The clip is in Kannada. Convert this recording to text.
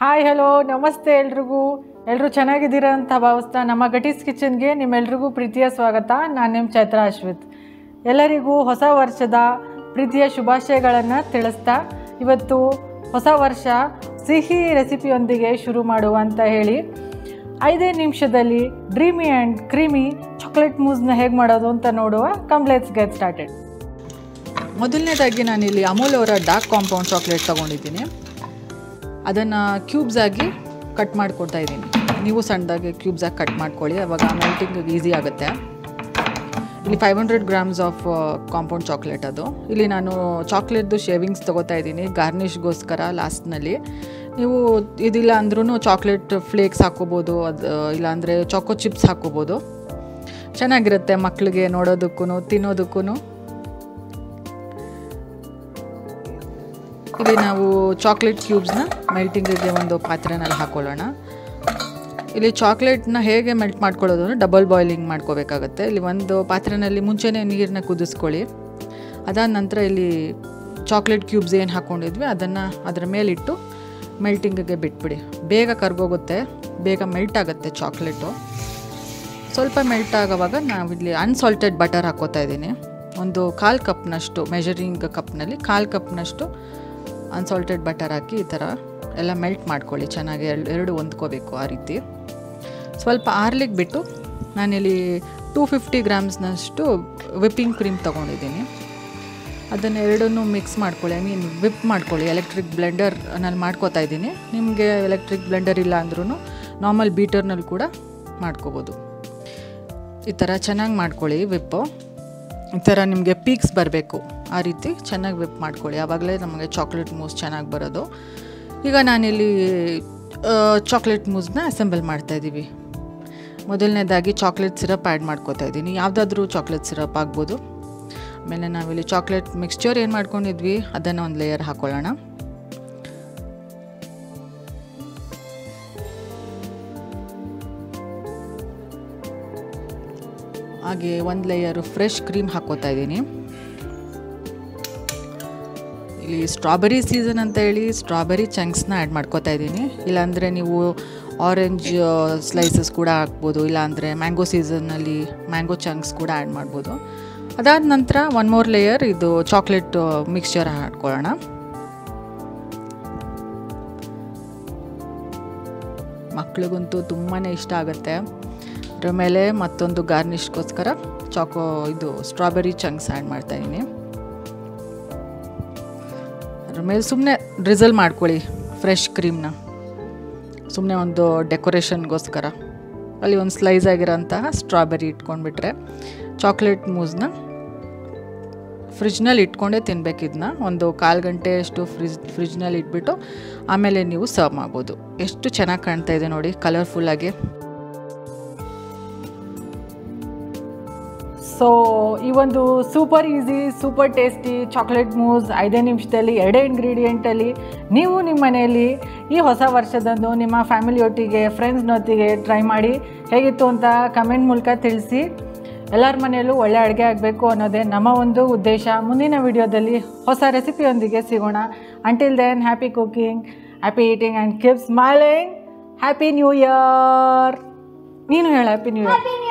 ಹಾಯ್ ಹಲೋ ನಮಸ್ತೆ ಎಲ್ರಿಗೂ ಚೆನ್ನಾಗಿದ್ದೀರಾ ಅಂತ ಭಾವಿಸ್ತಾ ನಮ್ಮ ಗಟೀಸ್ ಕಿಚನ್ಗೆ ನಿಮ್ಮೆಲ್ರಿಗೂ ಪ್ರೀತಿಯ ಸ್ವಾಗತ. ನಾನು ನಿಮ್ಮ ಚೈತ್ರ ಅಶ್ವಿತ್. ಎಲ್ಲರಿಗೂ ಹೊಸ ವರ್ಷದ ಪ್ರೀತಿಯ ಶುಭಾಶಯಗಳನ್ನು ತಿಳಿಸ್ತಾ ಇವತ್ತು ಹೊಸ ವರ್ಷ ಸಿಹಿ ರೆಸಿಪಿಯೊಂದಿಗೆ ಶುರು ಮಾಡುವ ಅಂತ ಹೇಳಿ 5 ನಿಮಿಷದಲ್ಲಿ ಡ್ರೀಮಿ ಆ್ಯಂಡ್ ಕ್ರೀಮಿ ಚಾಕ್ಲೇಟ್ ಮೂಸ್ನ ಹೇಗೆ ಮಾಡೋದು ಅಂತ ನೋಡುವ. Come let's get started. ಮೊದಲನೇದಾಗಿ ನಾನಿಲ್ಲಿ ಅಮೂಲ್ ಅವರ ಡಾರ್ಕ್ ಕಾಂಪೌಂಡ್ ಚಾಕ್ಲೇಟ್ ತೊಗೊಂಡಿದ್ದೀನಿ. ಅದನ್ನು ಕ್ಯೂಬ್ಸ್ ಆಗಿ ಕಟ್ ಮಾಡಿಕೊಡ್ತಾ ಇದ್ದೀನಿ. ನೀವು ಸಣ್ಣದಾಗಿ ಕ್ಯೂಬ್ಸಾಗಿ ಕಟ್ ಮಾಡ್ಕೊಳ್ಳಿ, ಆವಾಗ ಮೆಲ್ಟಿಂಗ್ ಈಸಿ ಆಗುತ್ತೆ. ಇಲ್ಲಿ 500 ಗ್ರಾಮ್ಸ್ ಆಫ್ ಕಾಂಪೌಂಡ್ ಚಾಕ್ಲೇಟ್. ಅದು ಇಲ್ಲಿ ನಾನು ಚಾಕ್ಲೇಟ್ದು ಶೇವಿಂಗ್ಸ್ ತೊಗೋತಾ ಇದ್ದೀನಿ ಗಾರ್ನಿಷ್ಗೋಸ್ಕರ ಲಾಸ್ಟ್ನಲ್ಲಿ. ನೀವು ಇದಿಲ್ಲ ಅಂದ್ರೂ ಚಾಕ್ಲೇಟ್ ಫ್ಲೇಕ್ಸ್ ಹಾಕ್ಕೋಬೋದು, ಅದು ಇಲ್ಲಾಂದರೆ ಚಾಕೋ ಚಿಪ್ಸ್ ಹಾಕ್ಕೋಬೋದು. ಚೆನ್ನಾಗಿರುತ್ತೆ ಮಕ್ಕಳಿಗೆ ನೋಡೋದಕ್ಕೂ ತಿನ್ನೋದಕ್ಕೂ. ಇಲ್ಲಿ ನಾವು ಚಾಕ್ಲೇಟ್ ಕ್ಯೂಬ್ಸ್ನ ಮೆಲ್ಟಿಂಗಿಗೆ ಒಂದು ಪಾತ್ರೆನಲ್ಲಿ ಹಾಕ್ಕೊಳ್ಳೋಣ. ಇಲ್ಲಿ ಚಾಕ್ಲೇಟ್ನ ಹೇಗೆ ಮೆಲ್ಟ್ ಮಾಡ್ಕೊಳ್ಳೋದು ಅಂದರೆ ಡಬಲ್ ಬಾಯ್ಲಿಂಗ್ ಮಾಡ್ಕೋಬೇಕಾಗತ್ತೆ. ಇಲ್ಲಿ ಒಂದು ಪಾತ್ರೆಯಲ್ಲಿ ಮುಂಚೆನೇ ನೀರನ್ನ ಕುದಿಸ್ಕೊಳ್ಳಿ. ಅದಾದ ನಂತರ ಇಲ್ಲಿ ಚಾಕ್ಲೇಟ್ ಕ್ಯೂಬ್ಸ್ ಏನು ಹಾಕ್ಕೊಂಡಿದ್ವಿ ಅದನ್ನು ಅದರ ಮೇಲಿಟ್ಟು ಮೆಲ್ಟಿಂಗಿಗೆ ಬಿಟ್ಬಿಡಿ. ಬೇಗ ಕರ್ಗೋಗುತ್ತೆ, ಬೇಗ ಮೆಲ್ಟ್ ಆಗುತ್ತೆ ಚಾಕ್ಲೇಟು. ಸ್ವಲ್ಪ ಮೆಲ್ಟ್ ಆಗೋವಾಗ ನಾವಿಲ್ಲಿ ಅನ್ಸಾಲ್ಟೆಡ್ ಬಟರ್ ಹಾಕ್ಕೋತಾ ಇದ್ದೀನಿ. ಒಂದು 1/4 ಕಪ್ನಷ್ಟು ಮೆಜರಿಂಗ್ ಕಪ್ನಲ್ಲಿ 1/4 ಕಪ್ನಷ್ಟು ಅನ್ಸಾಲ್ಟೆಡ್ ಬಟರ್ ಹಾಕಿ ಈ ಥರ ಎಲ್ಲ ಮೆಲ್ಟ್ ಮಾಡ್ಕೊಳ್ಳಿ. ಚೆನ್ನಾಗಿ ಎರಡು ಹೊಂದ್ಕೋಬೇಕು ಆ ರೀತಿ. ಸ್ವಲ್ಪ ಆರ್ಲಿಕ್ಕೆ ಬಿಟ್ಟು ನಾನಿಲ್ಲಿ 250 ಗ್ರಾಮ್ಸ್ನಷ್ಟು ವಿಪ್ಪಿಂಗ್ ಕ್ರೀಮ್ ತೊಗೊಂಡಿದ್ದೀನಿ. ಅದನ್ನು ಎರಡನ್ನೂ ಮಿಕ್ಸ್ ಮಾಡ್ಕೊಳ್ಳಿ, ವಿಪ್ ಮಾಡ್ಕೊಳ್ಳಿ. ಎಲೆಕ್ಟ್ರಿಕ್ ಬ್ಲೆಂಡರ್ನಲ್ಲಿ ಮಾಡ್ಕೋತಾ ಇದ್ದೀನಿ. ನಿಮಗೆ ಎಲೆಕ್ಟ್ರಿಕ್ ಬ್ಲೆಂಡರ್ ಇಲ್ಲ ಅಂದ್ರೂ ನಾರ್ಮಲ್ ಬೀಟರ್ನಲ್ಲಿ ಕೂಡ ಮಾಡ್ಕೋಬೋದು. ಈ ಥರ ಚೆನ್ನಾಗಿ ಮಾಡ್ಕೊಳ್ಳಿ ವಿಪ್ಪು. ಈ ಥರ ನಿಮಗೆ ಪೀಕ್ಸ್ ಬರಬೇಕು, ಆ ರೀತಿ ಚೆನ್ನಾಗಿ ವಿಪ್ ಮಾಡ್ಕೊಳ್ಳಿ. ಆವಾಗಲೇ ನಮಗೆ ಚಾಕ್ಲೇಟ್ ಮೂಸ್ ಚೆನ್ನಾಗಿ ಬರೋದು. ಈಗ ನಾನಿಲ್ಲಿ ಚಾಕ್ಲೇಟ್ ಮೂಸ್ನ ಅಸೆಂಬಲ್ ಮಾಡ್ತಾಯಿದ್ದೀವಿ. ಮೊದಲನೇದಾಗಿ ಚಾಕ್ಲೇಟ್ ಸಿರಪ್ ಆ್ಯಡ್ ಮಾಡ್ಕೋತಾ ಇದ್ದೀನಿ. ಯಾವುದಾದ್ರೂ ಚಾಕ್ಲೇಟ್ ಸಿರಪ್ ಆಗ್ಬೋದು. ಆಮೇಲೆ ನಾವಿಲ್ಲಿ ಚಾಕ್ಲೇಟ್ ಮಿಕ್ಸ್ಚರ್ ಏನು ಮಾಡ್ಕೊಂಡಿದ್ವಿ ಅದನ್ನು ಒಂದು ಲೇಯರ್ ಹಾಕ್ಕೊಳ್ಳೋಣ. ಹಾಗೆ ಒಂದು ಲೇಯರು ಫ್ರೆಶ್ ಕ್ರೀಮ್ ಹಾಕ್ಕೋತಾ ಇದ್ದೀನಿ. ಇಲ್ಲಿ ಸ್ಟ್ರಾಬೆರಿ ಸೀಸನ್ ಅಂತ ಹೇಳಿ ಸ್ಟ್ರಾಬೆರಿ ಚಂಕ್ಸ್ನ ಆ್ಯಡ್ ಮಾಡ್ಕೋತಾ ಇದ್ದೀನಿ. ಇಲ್ಲಾಂದರೆ ನೀವು ಆರೆಂಜ್ ಸ್ಲೈಸಸ್ ಕೂಡ ಹಾಕ್ಬೋದು, ಇಲ್ಲಾಂದರೆ ಮ್ಯಾಂಗೋ ಸೀಸನ್ನಲ್ಲಿ ಮ್ಯಾಂಗೋ ಚಂಕ್ಸ್ ಕೂಡ ಆ್ಯಡ್ ಮಾಡ್ಬೋದು. ಅದಾದ ನಂತರ 1 more ಲೇಯರ್ ಇದು ಚಾಕ್ಲೇಟ್ ಮಿಕ್ಸ್ಚರ್ ಹಾಕ್ಕೊಳ್ಳೋಣ. ಮಕ್ಳಿಗಂತೂ ತುಂಬಾ ಇಷ್ಟ ಆಗುತ್ತೆ. ಅದ್ರ ಮೇಲೆ ಮತ್ತೊಂದು ಗಾರ್ನಿಷ್ಗೋಸ್ಕರ ಇದು ಸ್ಟ್ರಾಬೆರಿ ಚಂಕ್ಸ್ ಆ್ಯಡ್ ಮಾಡ್ತಾಯಿದ್ದೀನಿ. ಅದ್ರ ಮೇಲೆ ಸುಮ್ಮನೆ ಡ್ರಿಸಲ್ ಮಾಡ್ಕೊಳ್ಳಿ ಫ್ರೆಶ್ ಕ್ರೀಮ್ನ, ಸುಮ್ಮನೆ ಒಂದು ಡೆಕೋರೇಷನ್ಗೋಸ್ಕರ. ಅಲ್ಲಿ ಒಂದು ಸ್ಲೈಸ್ ಆಗಿರೋಂತಹ ಸ್ಟ್ರಾಬೆರಿ ಇಟ್ಕೊಂಡ್ಬಿಟ್ರೆ ಚಾಕ್ಲೇಟ್ ಮೂಸ್ನ ಫ್ರಿಜ್ನಲ್ಲಿ ಇಟ್ಕೊಂಡೇ ತಿನ್ಬೇಕು. ಇದನ್ನ ಒಂದು 1/4 ಗಂಟೆ ಅಷ್ಟು ಫ್ರಿಜ್ನಲ್ಲಿ ಇಟ್ಬಿಟ್ಟು ಆಮೇಲೆ ನೀವು ಸರ್ವ್ ಮಾಡ್ಬೋದು. ಎಷ್ಟು ಚೆನ್ನಾಗಿ ಕಾಣ್ತಾ ಇದೆ ನೋಡಿ, ಕಲರ್ಫುಲ್ಲಾಗಿ. ಸೊ ಈ ಒಂದು super easy super tasty chocolate mousse 5 ನಿಮಿಷದಲ್ಲಿ 2 ಇಂಗ್ರೀಡಿಯೆಂಟಲ್ಲಿ ನೀವು ನಿಮ್ಮ ಮನೆಯಲ್ಲಿ ಈ ಹೊಸ ವರ್ಷದಂದು ನಿಮ್ಮ ಫ್ಯಾಮಿಲಿಯೊಟ್ಟಿಗೆ ಫ್ರೆಂಡ್ಸ್ನೊಟ್ಟಿಗೆ ಟ್ರೈ ಮಾಡಿ ಹೇಗಿತ್ತು ಅಂತ ಕಮೆಂಟ್ ಮೂಲಕ ತಿಳಿಸಿ. ಎಲ್ಲರ ಮನೆಯಲ್ಲೂ ಒಳ್ಳೆ ಅಡುಗೆ ಆಗಬೇಕು ಅನ್ನೋದೇ ನಮ್ಮ ಒಂದು ಉದ್ದೇಶ. ಮುಂದಿನ ವಿಡಿಯೋದಲ್ಲಿ ಹೊಸ ರೆಸಿಪಿಯೊಂದಿಗೆ ಸಿಗೋಣ. Until then happy cooking, happy eating and keep smiling. Happy new year. ನೀನು ಹೇಳು ಹ್ಯಾಪಿ ನ್ಯೂ ಇಯರ್.